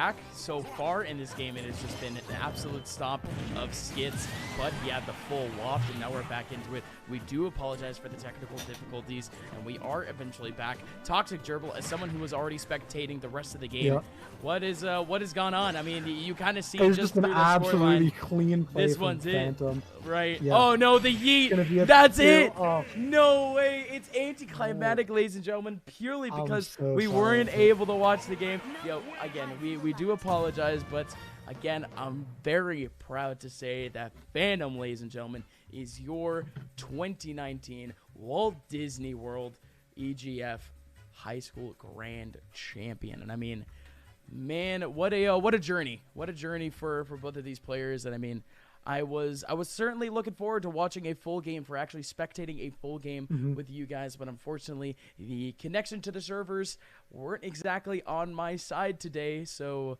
back. So far in this game, it has just been an absolute stomp of skits, but he had the full waft, and now we're back into it. We do apologize for the technical difficulties, and we are eventually back. Toxic Gerbil, as someone who was already spectating the rest of the game, what has gone on? I mean, you kind of see it's just an through the absolutely scoreline. clean play This from one's Phantom. it, right? Yeah. Oh no, the yeet! That's it! No way! It's anticlimactic, ladies and gentlemen, purely because we weren't able to watch the game. Yo, again, we do apologize, but again, I'm very proud to say that Phantom, ladies and gentlemen, is your 2019 Walt Disney World EGF High School Grand Champion. And I mean, man, what a journey! What a journey for both of these players. And I mean, I was certainly looking forward to watching a full game, for actually spectating a full game with you guys, but unfortunately the connection to the servers weren't exactly on my side today, so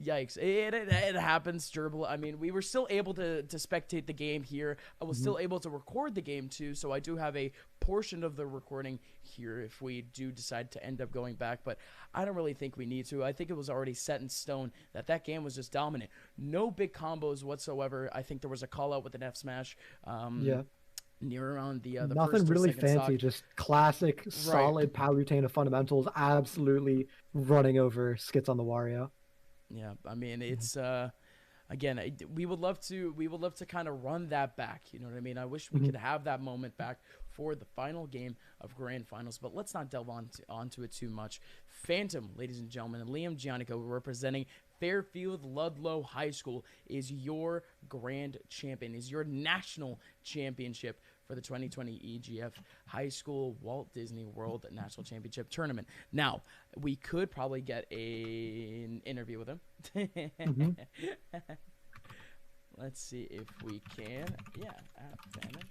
yikes. It happens, Gerbil. I mean, we were still able to spectate the game here. I was still able to record the game too, so I do have a portion of the recording here if we do decide to end up going back, but I don't really think we need to. I think it was already set in stone that game was just dominant. No big combos whatsoever. I think there was a call out with an F smash. Near around the nothing first really or second fancy, stock. just classic, solid Palutena fundamentals, absolutely running over skits on the Wario. Yeah, I mean, it's again, we would love to kind of run that back. You know what I mean? I wish we could have that moment back for the final game of Grand Finals, but let's not delve onto it too much. Phantom, ladies and gentlemen, and Liam Giannico, representing Fairfield Ludlow High School, is your grand champion, is your national championship for the 2020 EGF High School Walt Disney World National Championship Tournament. Now, we could probably get an interview with him. Let's see if we can. Yeah, Phantom.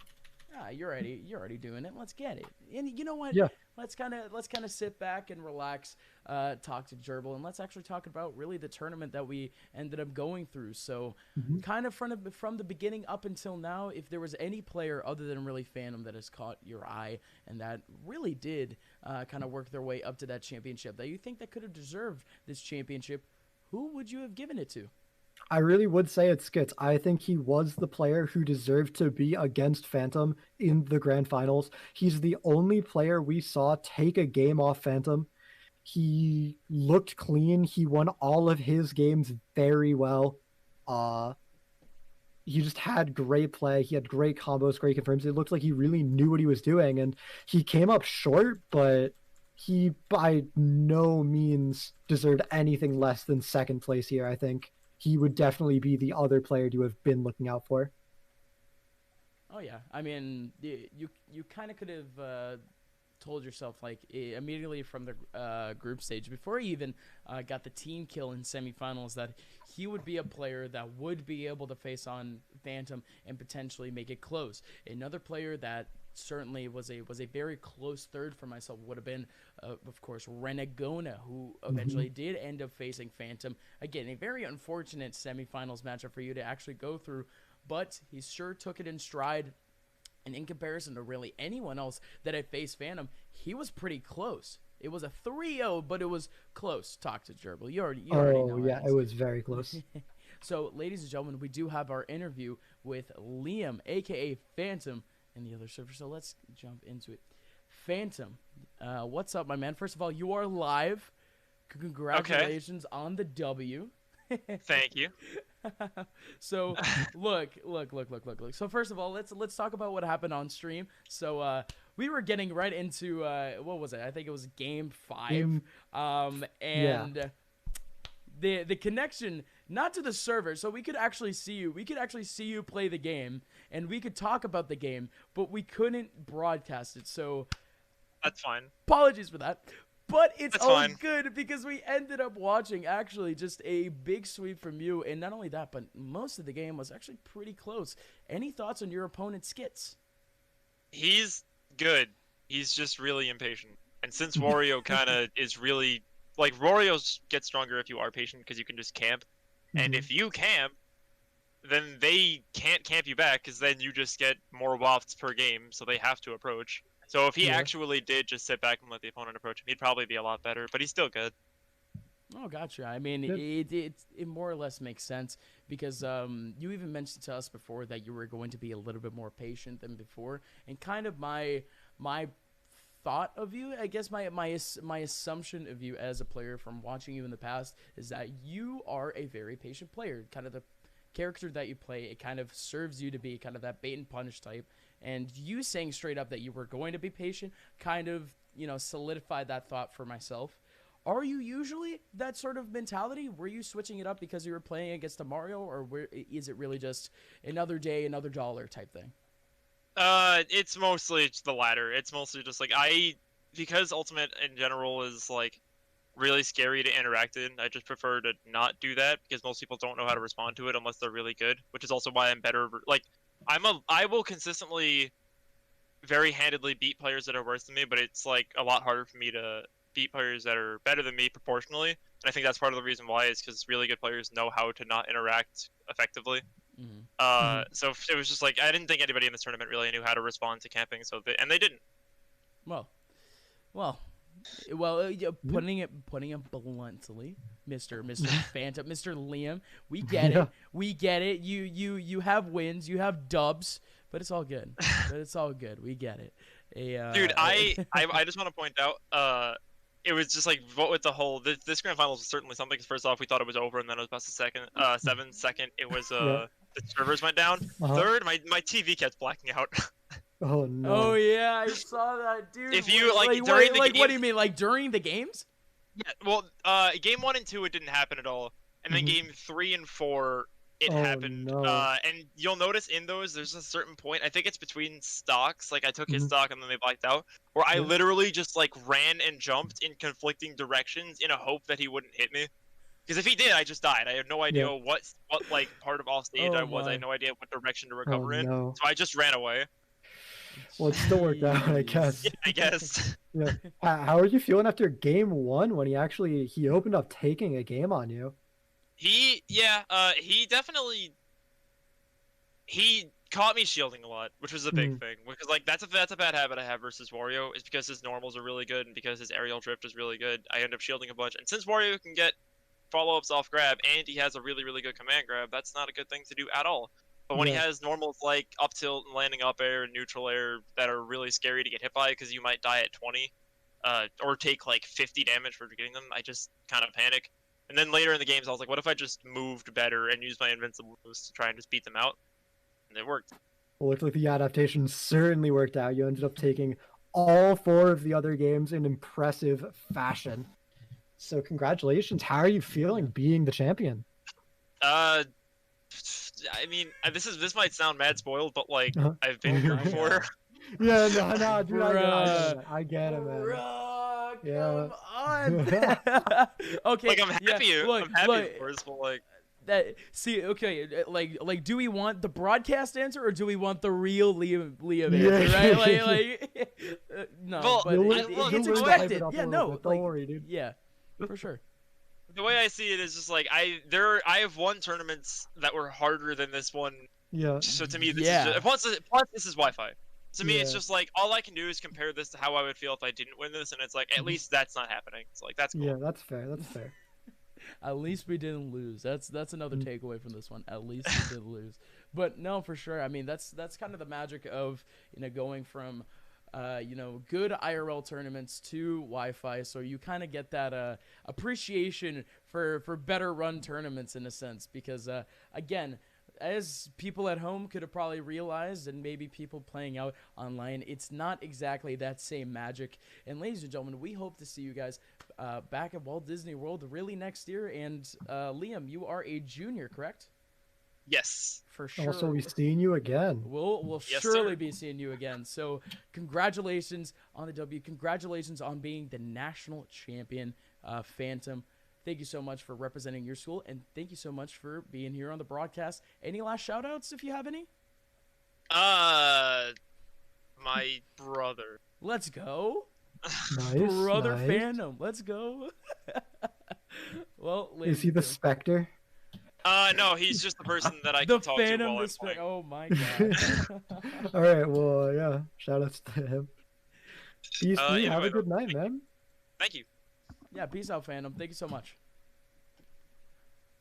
You're already doing it. Let's get it. And you know what? Yeah. Let's kind of sit back and relax, Toxic Gerbil, and let's actually talk about really the tournament that we ended up going through. So, kind of from the beginning up until now, if there was any player other than really Phantom that has caught your eye and that really did kind of work their way up to that championship that you think that could have deserved this championship, who would you have given it to? I really would say it's Skits. I think he was the player who deserved to be against Phantom in the grand finals. He's the only player we saw take a game off Phantom. He looked clean. He won all of his games very well. He just had great play. He had great combos, great confirms. It looked like he really knew what he was doing, and he came up short, but he by no means deserved anything less than second place here, I think. He would definitely be the other player to have been looking out for. Oh yeah, I mean, you kind of could have told yourself, like, immediately from the group stage before he even got the team kill in semifinals, that he would be a player that would be able to face on Phantom and potentially make it close. Another player that certainly was a very close third for myself would have been, of course, Renegona, who eventually did end up facing Phantom. Again, a very unfortunate semifinals matchup for you to actually go through, but he sure took it in stride. And in comparison to really anyone else that had faced Phantom, he was pretty close. It was a 3-0, but it was close. Talk to Gerbil. You already know. Oh, yeah, it was very close. So, ladies and gentlemen, we do have our interview with Liam, a.k.a. Phantom, and the other server. So let's jump into it. Phantom, what's up, my man? First of all, you are live. Congratulations on the W. Thank you. So look. So first of all, let's talk about what happened on stream. So we were getting right into what was it? I think it was game 5. The connection, not to the server, so we could actually see you. We could actually see you play the game, and we could talk about the game, but we couldn't broadcast it. So that's fine. Apologies for that. But it's That's all fine. good because we ended up watching actually just a big sweep from you. And not only that, but most of the game was actually pretty close. Any thoughts on your opponent, Skits? He's good. He's just really impatient. And since Wario kind of is really... Like, Wario's get stronger if you are patient because you can just camp. And if you camp, then they can't camp you back because then you just get more wafts per game, so they have to approach. So if he actually did just sit back and let the opponent approach him, he'd probably be a lot better, but he's still good. Oh, gotcha. I mean, it more or less makes sense because you even mentioned to us before that you were going to be a little bit more patient than before, and kind of my thought of you, I guess my assumption of you as a player from watching you in the past is that you are a very patient player. Kind of the character that you play, it kind of serves you to be kind of that bait and punish type. And you saying straight up that you were going to be patient kind of, solidified that thought for myself. Are you usually that sort of mentality? Were you switching it up because you were playing against a Mario, or is it really just another day, another dollar type thing? It's mostly the latter. It's mostly just like because Ultimate in general is like really scary to interact in. I just prefer to not do that because most people don't know how to respond to it unless they're really good, which is also why I'm better. Like, I will consistently, very handedly beat players that are worse than me, but it's like a lot harder for me to beat players that are better than me proportionally. And I think that's part of the reason why is because really good players know how to not interact effectively. So it was just like I didn't think anybody in this tournament really knew how to respond to camping, and they didn't. Well, putting it bluntly, Mr. Phantom, Mr. Liam, we get it. We get it. You have wins, you have dubs, but it's all good. We get it. Dude, I just want to point out, it was just like with the whole this grand finals was certainly something. Cause first off, we thought it was over, and then it was past the second. Second, it was the servers went down. Third, my TV kept blacking out. Oh no. Oh yeah, I saw that, dude. If you during the games, what do you mean, like during the games? Yeah, well, game 1 and 2 it didn't happen at all, and then game 3 and 4 it happened. No. And you'll notice in those there's a certain point. I think it's between stocks. Like I took his stock and then they blacked out. Where I literally just like ran and jumped in conflicting directions in a hope that he wouldn't hit me. Because if he did, I just died. I had no idea what like part of off stage I was. I had no idea what direction to recover in. So I just ran away. Well, it still worked out, I guess. Yeah, I guess. Yeah. How are you feeling after game 1 when he opened up taking a game on you? He definitely caught me shielding a lot, which was a big thing. Because like that's a bad habit I have versus Wario, is because his normals are really good and because his aerial drift is really good. I end up shielding a bunch, and since Wario can get follow-ups off grab and he has a really good command grab, that's not a good thing to do at all. But when he has normals like up tilt and landing up air and neutral air that are really scary to get hit by because you might die at 20, or take like 50 damage for getting them, I just kind of panic. And then later in the games, I was like, what if I just moved better and used my invincible moves to try and just beat them out? And it worked. Well, it looked like the adaptation certainly worked out. You ended up taking all 4 of the other games in impressive fashion. So congratulations. How are you feeling being the champion? I mean, this might sound mad spoiled, but like I've been here before. Yeah, no, dude, I get it, man. Bro, Yeah. come on. Okay. Like I'm happy. Look, I'm happy for it, but like that. See, okay, like, do we want the broadcast answer or do we want the real Liam answer? Right? No, well, but it's expected. Yeah, no, don't worry, dude. Yeah, for sure. The way I see it is just like I have won tournaments that were harder than this one. Yeah. So to me, this is plus this is Wi-Fi. To me, it's just like all I can do is compare this to how I would feel if I didn't win this, and it's like at least that's not happening. It's like that's cool. Yeah, that's fair. That's fair. At least we didn't lose. That's another takeaway from this one. At least we didn't lose. But no, for sure. I mean, that's kind of the magic of going from good IRL tournaments to Wi-Fi, so you kind of get that appreciation for better run tournaments in a sense, because again, as people at home could have probably realized, and maybe people playing out online, it's not exactly that same magic. And ladies and gentlemen, we hope to see you guys back at Walt Disney World really next year. And Liam, you are a junior, correct? Yes. For sure. Also, we've seen you again. We'll surely be seeing you again. So congratulations on the W. Congratulations on being the national champion, Phantom. Thank you so much for representing your school, and thank you so much for being here on the broadcast. Any last shout-outs, if you have any? My brother. Let's go. Nice, Brother nice. Phantom. Let's go. Well, is he the Spectre? No, he's just the person that I can talk to while I'm playing. Oh my god. All right, well, yeah. Shout-outs to him. Peace, have a good night, man. Thank you. Yeah, peace out, Phantom. Thank you so much.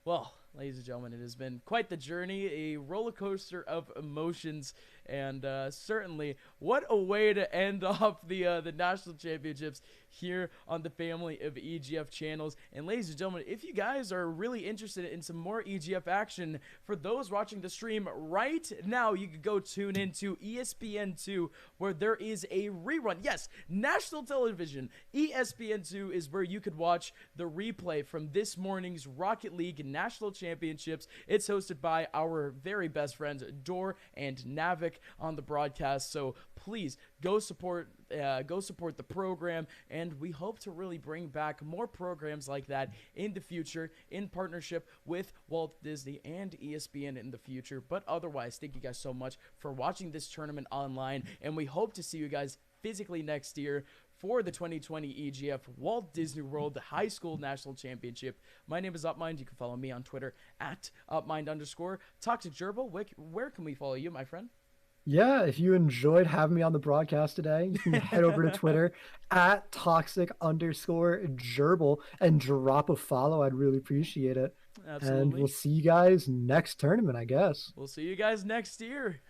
Well, ladies and gentlemen, it has been quite the journey, a roller coaster of emotions, and certainly what a way to end off the national championships here on the family of EGF channels. And ladies and gentlemen, if you guys are really interested in some more EGF action, for those watching the stream right now, you could go tune into ESPN2, where there is a rerun. Yes, national television. ESPN2 is where you could watch the replay from this morning's Rocket League National Championships. It's hosted by our very best friends Dor and Navik on the broadcast. So please go support the program, and we hope to really bring back more programs like that in the future in partnership with Walt Disney and ESPN in the future. But otherwise, thank you guys so much for watching this tournament online, and we hope to see you guys physically next year for the 2020 EGF Walt Disney World High School National Championship. My name is Upmind. You can follow me on Twitter at Upmind_. Toxic Gerbil, where can we follow you, my friend? Yeah, if you enjoyed having me on the broadcast today, you can head over to Twitter at toxic_gerbil and drop a follow. I'd really appreciate it. Absolutely. And we'll see you guys next tournament, I guess. We'll see you guys next year.